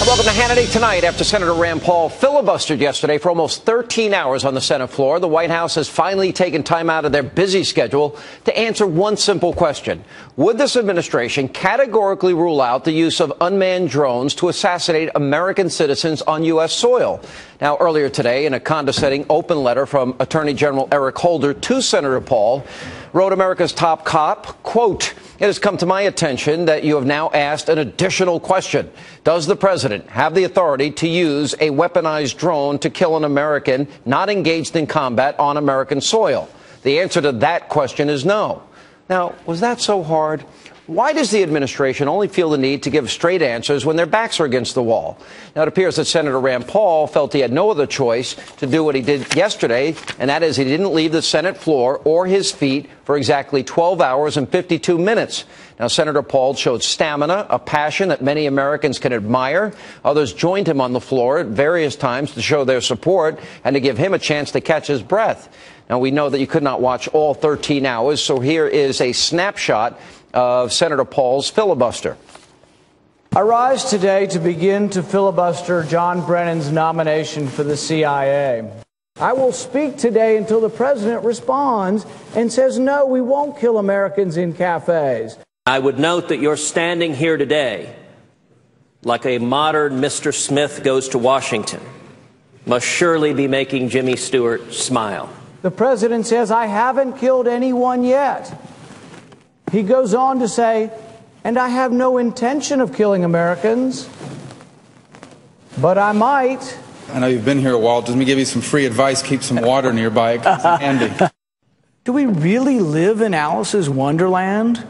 Welcome to Hannity Tonight. After Senator Rand Paul filibustered yesterday for almost 13 hours on the Senate floor, the White House has finally taken time out of their busy schedule to answer one simple question. Would this administration categorically rule out the use of unmanned drones to assassinate American citizens on U.S. soil? Now, earlier today, in a condescending open letter from Attorney General Eric Holder to Senator Paul, wrote America's top cop, quote, "It has come to my attention that you have now asked an additional question. Does the president have the authority to use a weaponized drone to kill an American not engaged in combat on American soil? The answer to that question is no." Now, was that so hard? Why does the administration only feel the need to give straight answers when their backs are against the wall? Now, it appears that Senator Rand Paul felt he had no other choice to do what he did yesterday, and that is he didn't leave the Senate floor or his feet for exactly 12 hours and 52 minutes. Now, Senator Paul showed stamina, a passion that many Americans can admire. Others joined him on the floor at various times to show their support and to give him a chance to catch his breath. Now, we know that you could not watch all 13 hours, so here is a snapshot of Senator Paul's filibuster. I rise today to begin to filibuster John Brennan's nomination for the CIA. I will speak today until the president responds and says, no, we won't kill Americans in cafes. I would note that you're standing here today like a modern Mr. Smith goes to Washington, must surely be making Jimmy Stewart smile. The president says, I haven't killed anyone yet. He goes on to say, and I have no intention of killing Americans, but I might. I know you've been here a while. Just let me give you some free advice. Keep some water nearby. It comes in handy. Do we really live in Alice's Wonderland?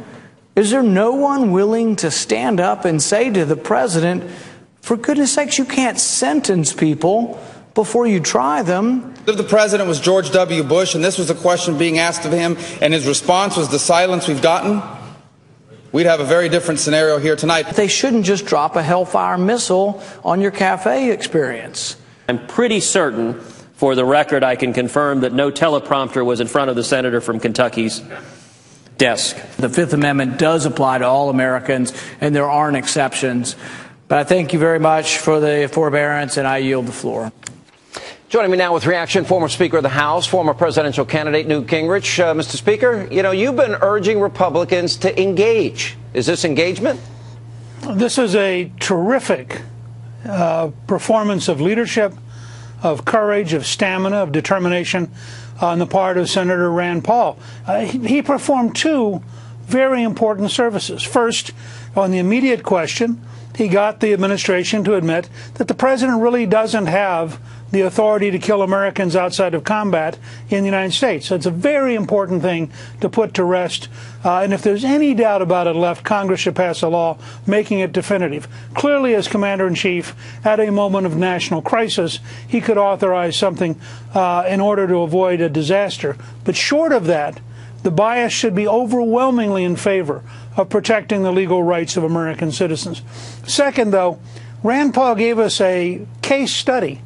Is there no one willing to stand up and say to the president, for goodness sakes, you can't sentence people before you try them? If the president was George W. Bush and this was a question being asked of him and his response was the silence we've gotten, we'd have a very different scenario here tonight. They shouldn't just drop a Hellfire missile on your cafe experience. I'm pretty certain, for the record, I can confirm that no teleprompter was in front of the senator from Kentucky's desk. The Fifth Amendment does apply to all Americans, and there aren't exceptions. But I thank you very much for the forbearance, and I yield the floor. Joining me now with reaction, former Speaker of the House, former presidential candidate Newt Gingrich. Mr. Speaker, you know, you've been urging Republicans to engage. Is this engagement? This is a terrific performance of leadership, of courage, of stamina, of determination on the part of Senator Rand Paul. He performed two very important services. First, on the immediate question, he got the administration to admit that the president really doesn't have the authority to kill Americans outside of combat in the United States. So it's a very important thing to put to rest. And if there's any doubt about it left, Congress should pass a law making it definitive. Clearly, as Commander-in-Chief, at a moment of national crisis, he could authorize something in order to avoid a disaster. But short of that, the bias should be overwhelmingly in favor of protecting the legal rights of American citizens. Second, though, Rand Paul gave us a case study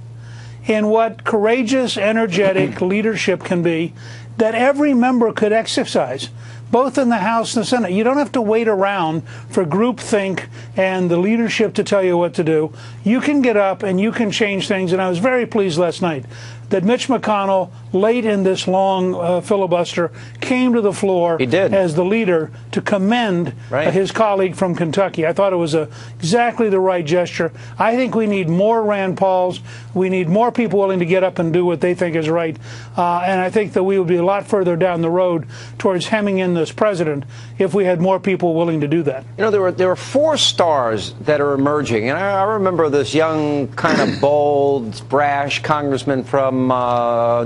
in what courageous, energetic leadership can be that every member could exercise, both in the House and the Senate. You don't have to wait around for groupthink and the leadership to tell you what to do. You can get up and you can change things. And I was very pleased last night that Mitch McConnell, late in this long filibuster, came to the floor as the leader to commend his colleague from Kentucky. I thought it was exactly the right gesture. I think we need more Rand Pauls. We need more people willing to get up and do what they think is right. And I think that we would be a lot further down the road towards hemming in this president if we had more people willing to do that. You know, there are four stars that are emerging. And I remember this young, kind of bold, brash congressman from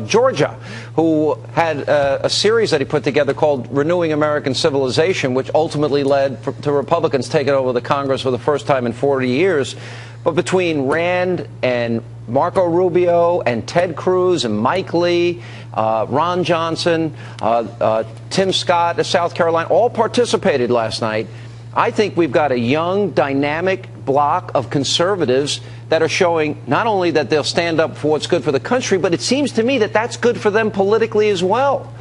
Georgia, who had a series that he put together called Renewing American Civilization, which ultimately led to Republicans taking over the Congress for the first time in 40 years. But between Rand and Marco Rubio and Ted Cruz and Mike Lee, Ron Johnson, Tim Scott of South Carolina, all participated last night. I think we've got a young, dynamic block of conservatives that are showing not only that they'll stand up for what's good for the country, but it seems to me that that's good for them politically as well.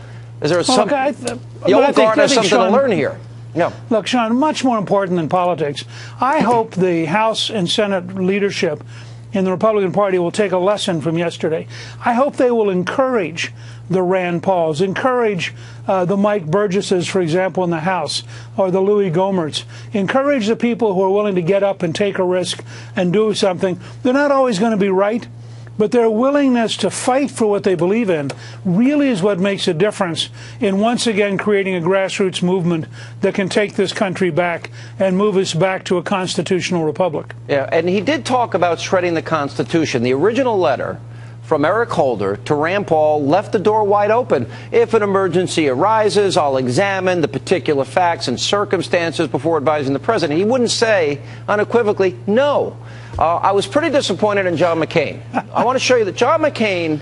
Is there some... The old guard has something to learn here. No. Look, Sean, much more important than politics. I hope the House and Senate leadership in the Republican Party will take a lesson from yesterday. I hope they will encourage the Rand Pauls, encourage the Mike Burgesses, for example, in the House, or the Louis Gohmerts. Encourage the people who are willing to get up and take a risk and do something. They're not always going to be right, but their willingness to fight for what they believe in really is what makes a difference in once again creating a grassroots movement that can take this country back and move us back to a constitutional republic. Yeah, and he did talk about shredding the Constitution. The original letter from Eric Holder to Rand Paul left the door wide open. If an emergency arises, I'll examine the particular facts and circumstances before advising the president. He wouldn't say unequivocally no. I was pretty disappointed in John McCain. I want to show you that John McCain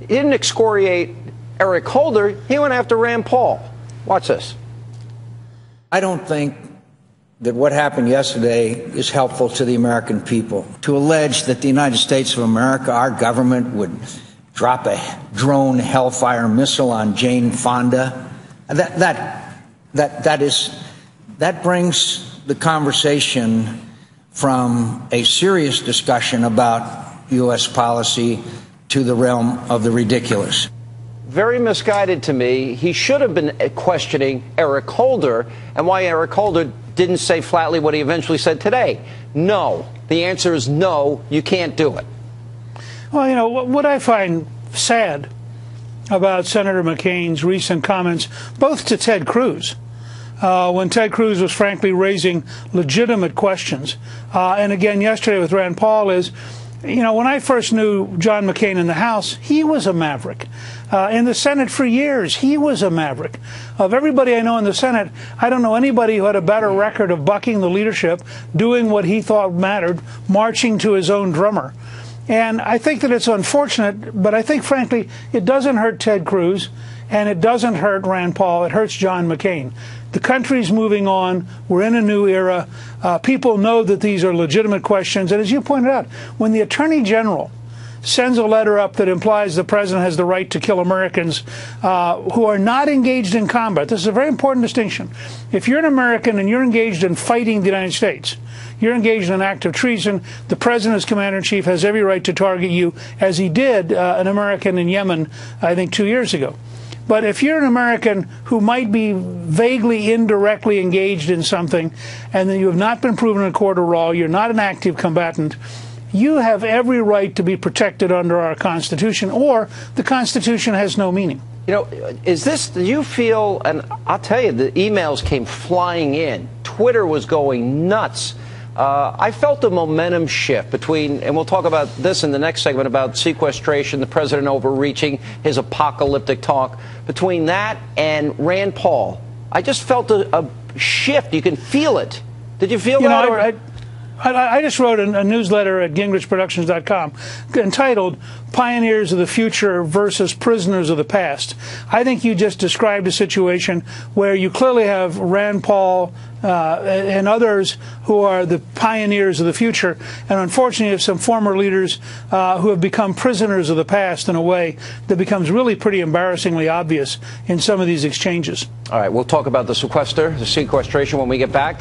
didn't excoriate Eric Holder. He went after Rand Paul. Watch this. I don't think that what happened yesterday is helpful to the American people. To allege that the United States of America, our government, would drop a drone Hellfire missile on Jane Fonda, that brings the conversation from a serious discussion about U.S. policy to the realm of the ridiculous. Very misguided to me. He should have been questioning Eric Holder and why Eric Holder didn't say flatly what he eventually said today. No. The answer is no, you can't do it. Well, you know, what I find sad about Senator McCain's recent comments, both to Ted Cruz, when Ted Cruz was frankly raising legitimate questions, and again yesterday with Rand Paul, is, you know, when I first knew John McCain in the House, he was a maverick. In the Senate for years, he was a maverick. Of everybody I know in the Senate, I don't know anybody who had a better record of bucking the leadership, doing what he thought mattered, marching to his own drummer. And I think that it's unfortunate, but I think, frankly, it doesn't hurt Ted Cruz, and it doesn't hurt Rand Paul. It hurts John McCain. The country's moving on. We're in a new era. People know that these are legitimate questions. And as you pointed out, when the Attorney General sends a letter up that implies the president has the right to kill Americans who are not engaged in combat, this is a very important distinction. If you're an American and you're engaged in fighting the United States, you're engaged in an act of treason, the president as commander-in-chief has every right to target you, as he did an American in Yemen, I think, 2 years ago. But if you're an American who might be vaguely, indirectly engaged in something, and then you have not been proven in a court of law, you're not an active combatant, you have every right to be protected under our Constitution, or the Constitution has no meaning. You know, do you feel, and I'll tell you, the emails came flying in. Twitter was going nuts. I felt a momentum shift between, and we'll talk about this in the next segment, about sequestration, the president overreaching, his apocalyptic talk. Between that and Rand Paul, I just felt a shift. You can feel it. Did you feel that? I just wrote a newsletter at gingrichproductions.com entitled Pioneers of the Future versus Prisoners of the Past. I think you just described a situation where you clearly have Rand Paul and others who are the pioneers of the future, and unfortunately you have some former leaders who have become prisoners of the past in a way that becomes really pretty embarrassingly obvious in some of these exchanges. All right, we'll talk about the sequestration when we get back.